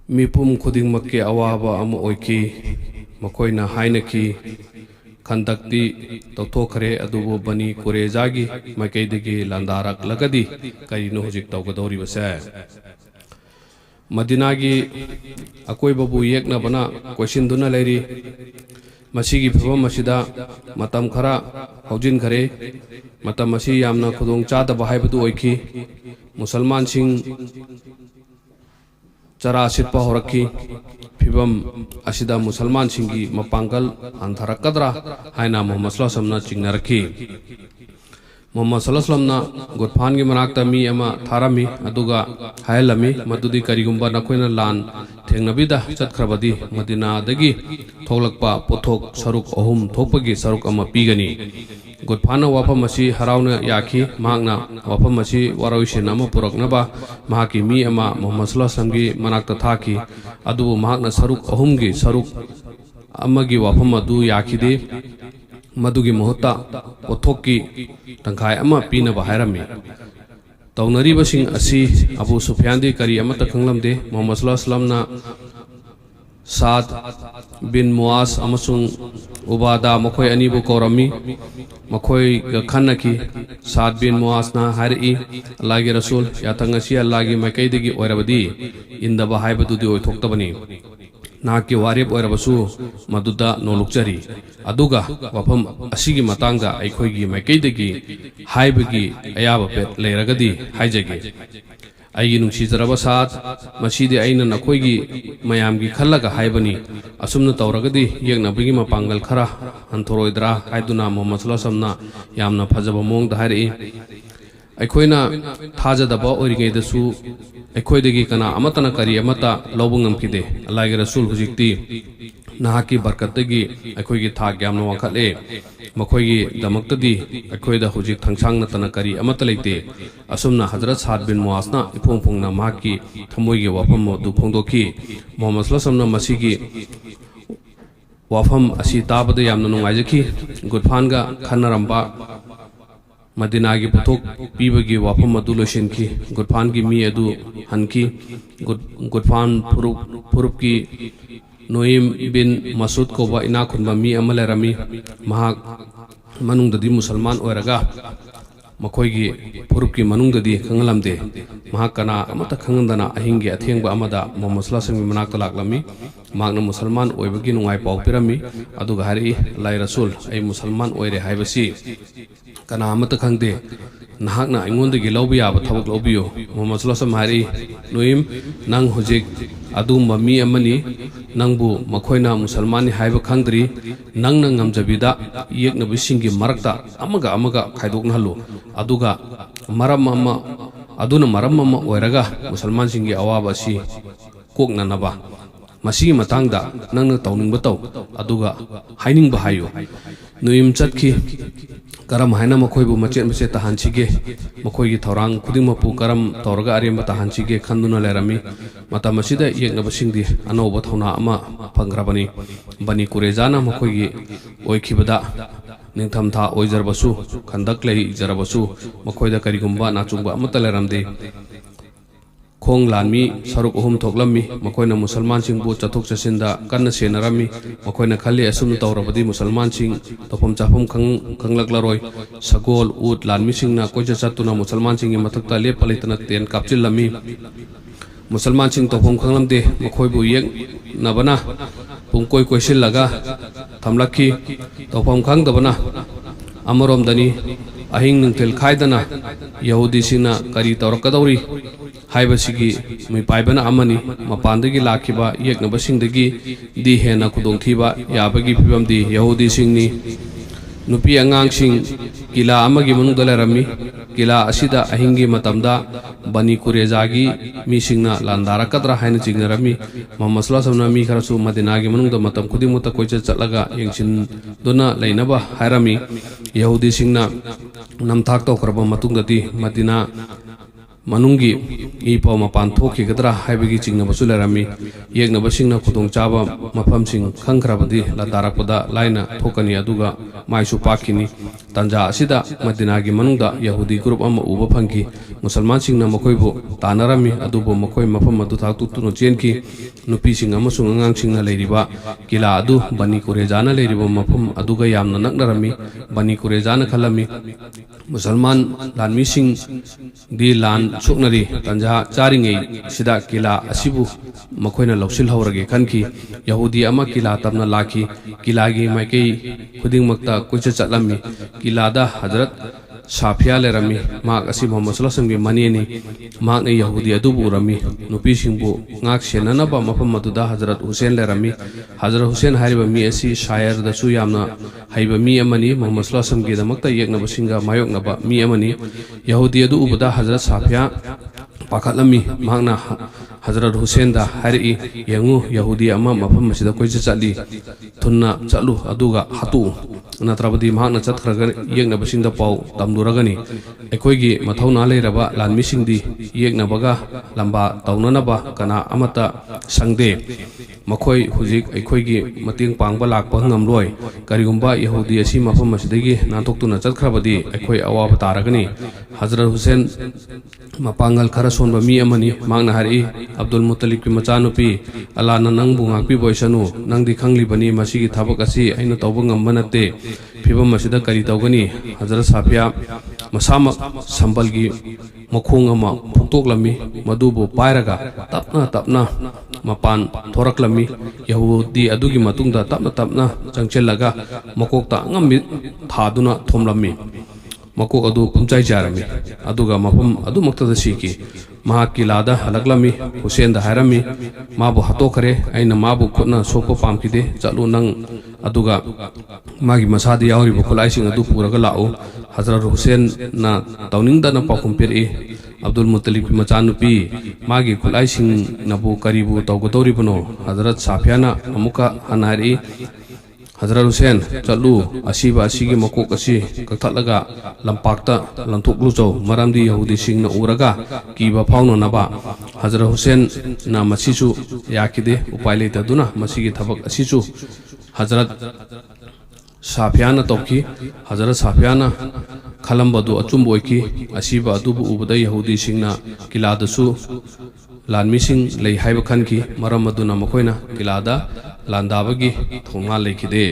ꯃꯤꯄꯨꯝ ꯈꯨꯗꯤꯡꯃꯛꯀꯤ ꯑꯋꯥꯕ ꯑꯃ ꯑꯣꯏꯈꯤ ꯃꯈꯣꯏꯅ ꯍꯥꯏꯅꯈꯤ ꯈꯟꯗꯛꯇꯤ ꯇꯧꯊꯣꯛꯈ꯭ꯔꯦ ꯑꯗꯨꯕꯨ ꯕꯅꯤ ꯀꯨꯔꯦꯖꯥꯒꯤ ꯃꯥꯏꯀꯩꯗꯒꯤ ꯂꯥꯟꯗꯥꯔꯛꯂꯒꯗꯤ ꯀꯔꯤꯅꯣ ꯍꯧꯖꯤꯛ ꯇꯧꯒꯗꯧꯔꯤꯕꯁꯦ ꯃꯗꯤꯅꯥꯒꯤ ꯑꯀꯣꯏꯕꯕꯨ ꯌꯦꯛꯅꯕꯅ ꯀꯣꯏꯁꯤꯟꯗꯨꯅ ꯂꯩꯔꯤ ꯃꯁꯤꯒꯤ ꯐꯤꯚꯝ ꯑꯁꯤꯗ ꯃꯇꯝ ꯈꯔ ꯍꯧꯖꯤꯟꯈ꯭ꯔꯦ ꯃꯇꯝ ꯑꯁꯤ ꯌꯥꯝꯅ ꯈꯨꯗꯣꯡꯆꯥꯗꯕ ꯍꯥꯏꯕꯗꯨ ꯑꯣꯏꯈꯤ ꯃꯨꯁꯜꯃꯥꯟꯁꯤꯡ ꯆꯔꯥ ꯁꯤꯠꯄ ꯍꯧꯔꯛꯈꯤ ꯐꯤꯚꯝ ꯑꯁꯤꯗ ꯃꯨꯁꯜꯃꯥꯟꯁꯤꯡꯒꯤ ꯃꯄꯥꯡꯒꯜ ꯍꯟꯊꯔꯛꯀꯗ꯭ꯔꯥ ꯍꯥꯏꯅ ꯃꯨꯍꯝꯃꯗ ꯁꯜꯂꯜꯂꯥꯍꯨ ꯑꯂꯩꯍꯤ ꯋꯁꯜꯂꯝꯅ ꯆꯤꯡꯅꯔꯛꯈꯤ ꯃꯨꯍꯝꯃꯗ ꯁꯜꯂꯜꯂꯥꯍꯨ ꯑꯂꯩꯍꯤ ꯋꯁꯜꯂꯝꯅ ꯒꯨꯠꯐꯥꯟꯒꯤ ꯃꯅꯥꯛꯇ ꯃꯤ ꯑꯃ ꯊꯥꯔꯝꯃꯤ ꯑꯗꯨꯒ ꯍꯥꯏꯍꯜꯂꯝꯃꯤ ꯃꯗꯨꯗꯤ ꯀꯔꯤꯒꯨꯝꯕ ꯅꯈꯣꯏꯅ ꯂꯥꯟ ꯊꯦꯡꯅꯕꯤꯗ ꯆꯠꯈ꯭ꯔꯕꯗꯤ ꯃꯗꯤꯅꯥꯗꯒꯤ ꯊꯣꯛꯂꯛꯄ ꯄꯣꯠꯊꯣꯛ ꯁꯔꯨꯛ 3 ꯊꯣꯛꯄꯒꯤ ꯁꯔꯨꯛ ꯑꯃ ꯄꯤꯒꯅꯤ ꯒꯨꯠꯐꯥꯟꯅ ꯋꯥꯐꯝ ꯑꯁꯤ ꯍꯔꯥꯎꯅ ꯌꯥꯈꯤ ꯃꯍꯥꯛꯅ ꯋꯥꯐꯝ ꯑꯁꯤ ꯋꯥꯔꯣꯏꯁꯤꯟ ꯑꯃ ꯄꯨꯔꯛꯅꯕ ꯃꯍꯥꯛꯀꯤ ꯃꯤ ꯑꯃ ꯃꯨꯍꯝꯃꯗ ꯁꯜꯂꯜꯂꯥꯍꯨ ꯑꯂꯩꯍꯤ ꯋꯁꯜꯂꯝꯒꯤ ꯃꯅꯥꯛꯇ ꯊꯥꯈꯤ ꯑꯗꯨꯕꯨ ꯃꯍꯥꯛꯅ ꯁꯔꯨꯛ 3ꯒꯤ ꯁꯔꯨꯛ ꯑꯃꯒꯤ ꯋꯥꯐꯝ ꯑꯗꯨ ꯌꯥꯈꯤꯗꯦ ꯃꯗꯨꯒꯤ ꯃꯍꯨꯠꯇ ꯄꯣꯠꯊꯣꯛꯀꯤ ꯇꯪꯈꯥꯏ ꯑꯃ ꯄꯤꯅꯕ ꯍꯥꯏꯔꯝꯃꯤ ꯇꯧꯅꯔꯤꯕꯁꯤꯡ ꯑꯁꯤ ꯑꯕꯨ ꯁꯨꯐꯤꯌꯥꯟꯗꯤ ꯀꯔꯤ ꯑꯃꯠꯇ ꯈꯪꯂꯝꯗꯦ ꯃꯨꯍꯝꯃꯗ ꯁꯜꯂꯜꯂꯥꯍꯨ ꯑꯂꯩꯍꯤ ꯋꯁꯜꯂꯝꯅ ꯁꯥꯗ ꯕꯤꯟ ꯃꯨआज़ ꯑꯃꯁꯨꯡ उबादा मखोई अनीबु कौरमी मखोई खन्नकी साद बिन मुआज़ना हारई अल्लाह के रसूल यातंगसी अल्लाह की मैकैदगी ओरबदी इंदबा हाइबदुदी ओइथोक्तबनी नाकी वारेब ओरबसु मदुदा नोलुक्चरी अदुगा वफम असिगी मतंगदा अखोईगी मैकैदगी हाइबगी अयाब पेट लेरगदी हाइजगे अगी नुंसीजरब साथ मसीदे अइना नखोईगी मयामगी खल्लगा हाइबनी असुमना तौरगदी येगनबगी मपांगल खरा हंथोरोइद्रा हाइदुना मुहम्मद सल्लल्लाहु अलैहि वसल्लम यामना फजब मोंग हाइरई अखोइना थाजदबा ओरिगैदसु अखोइदगी कना अमतना करी अमता लौबु ngamkide अल्लाह के रसूल हुजिक्ति नाहाकी बरकतगी अखोइगी थाग यामना वाखले मखोइगी दमक्तदी अखोइदा हुजिक थंगसांग नतना करी अमता लेते असुमना हजरत साद बिन मुआज़ना इफोंग फोंगना माकी थमोइगी वाफम मदु फोंदोखी मुहम्मद सल्लल्लाहु अलैहि वसल्लम मसीगी वाफम असी ताबदे यामना नुंगाइजखी गुटफानगा खन्नरंबा मदीना की पुथोक पीबगी वाफम अदु लोइसिनखी गुटफान की मी अदु हनकी गुटफान फुरुप की नोइम बिन मसूद को वा इना खुनबा मी अमा लेरमी महाक मनुंगददी मुसलमान ओरगा मखोइगी फुरुप की मनुंगददी खंगलमदे महाक कना अमता खंगंदना अहिंगे अथेंगबा अमदा मुहम्मद सल्लल्लाहु अलैहि वसल्लम मनाक्ता लाक्लमी महाकना मुसलमान ओइबगी नुंगाइ पाउ पिरमी अदुगा हारि अल्लाह रसूल अइ मुसलमान ओइरे हाइबसी कना अमत खंगदे नहाकना अइंगोंदगी लौबा याबा थबक लौबियो मुहम्मद सल्लल्लाहु अलैहि वसल्लम हारि नोइम नंग हुजिक अदुम मी अमनी नंगबु मखोइना मुसलमान हाइबा खंगद्री नंग ngamjabida yeknabisingi marakta amaga khaidoknahalo aduga maram ama oiraga musalman singi awaba si koknanaba masigi matangda nangna tawningba taw aduga hainingba hayo nuim chatki karam haina makhoibu machet tahanchige makhoigi thorang khudingmapu karam torga aremba tahanchige khanduna lerami mata masida yeknabasingdi anoba thona ama phangrabani bani kurejana makhoigi oikhibada ningtham tha oijarbasu khandak lei jarabasu makhoida karigumba nachungba amata leramde खोंग लानमी सरुक अहुम थोकलमी मखोइना मुसलमान सिंगबु चथोक चसिंदा कन्न सेनरमी मखोइना खल्ली assume तौरबदी मुसलमान सिंग तफम चाफम खंगलकलरोय सगोल उट लानमी सिंगना कोइचा चतुना मुसलमान सिंगी मथकता लेप पलितना तेन कापचिलमी मुसलमान सिंग तफम खंगलमदे मखोइबु येक नबना पुंकोय कोइसिलगा थमलखी तफम खंगदबना अमरोमदनी अहिंग नुंथेल खाइदना यहूदी सिंगना करी तौरकदौरी हाइबसिगी मै पाइबना अमनी मपानदगी लाखिबा येकनबसिंगदगी दी हेना खुदोंथीबा याबगी फिबमदी यहूदी सिंगनी नुपी अंगांगसिंग किला अमगी मनुंगदा लेरमी किला असिदा अहिंगी मतमदा बनी कुरेजागी मीसिंगना लांदारकदरा हाइना चिंगनरमी मुहम्मद सल्लल्लाहु अलैहि वसल्लम मी खरसु मदीनागी मनुंगदा मतम खुदिमुता कोइचा चलगा यंगसिन दुना लैनबा हायरमी यहूदी सिंगना नमथाक तौखरबा मतुंगददी Medina manunggi I pau mapan thokhigadra haibagi chingnabsu lerami yegnabasingna khudong chaba mafamsing khangkrabadi ladarakpada laina thokani aduga maisu pakini tanja asida madinagi manungda yahudi group ama uba phangki musalman singna makoibu tanarami adubo makoi mafam adu thaktu tuno chenki nupi sing amasung angang singna leiriba kila adu bani kurejana leiriba mafam aduga yamna naknarami bani kurejana khalami musalman lanmi sing di lan suknari tanja charingai sida kila asibu makoina loksil hawrage kanki yahudi ama kila tamna laki kilagi maikei khuding makta kucha chatlami kilada hazrat Safia lerami mak asi Muhammad sallallahu alaihi wasallam mani ni mak ne yahudi adu burami nupi singbu ngak senana ba mafam maduda hazrat Hussein lerami hazrat Hussein hariba mi asi shayar da su yamna haiba mi amani Muhammad sallallahu alaihi wasallam ge damakta yekna basinga mayok na ba mi amani yahudi adu ubuda hazrat Safia pakhatlami makna hazrat Hussein da hari yangu yahudi ama mafam masida koi chali thunna chalu aduga hatu natrabadi mahakna chatkhraga yekna basinda pau tamduragani ekoigi mathauna leiraba lanmi singdi yekna baga lamba taunana ba kana amata sangde makhoi hujik ekoigi mating pangba lakpa ngamloi karigumba yahudi asi mafam masidagi nantoktuna chatkhravadi ekoi awaba taragani hazrat Hussein mapangal khara sonba mi amani mangna hari Abdul Muttalib ki machanupi alana nangbu ngakpi boisanu nangdi khangli bani masigi thabak asi aina tawba ngambanate phibam masida kari tawgani hazrat Safia masama sambalgi makhong ama phuktoklami madubu pairaga tapna mapan thoraklami yahudi adugi matungda tapna changchelaga makokta ngammi thaduna thomlami makok adu pumchai jarami aduga mafam adu maktada siki mahaki lada halaklami Hussein da harami mabu hato khare aina mabu khutna sokko pamkide chalu nang aduga magi masadi yauri bukulai sing adu puraga lau hazrat Hussein na tawningda na pakum peri Abdul Muttalib machanupi magi kulai sing nabu karibu tawgodori bano hazrat Safia na amuka anari Hazrat Hussein chalu asiba asigi makok asi kakthalaga lampakta lanthoklu chau maramdi yahudi singna uraga kiba phawna naba Hazrat Hussein na masichu yakide upaile taduna masigi thabak asichu Hazrat Safia na toki Hazrat Safia na khalambadu achumboiki asiba adubu ubada yahudi singna kiladasu lanmi sing lei haiba khanki maram aduna makoina kilada landabagi thonga lekhide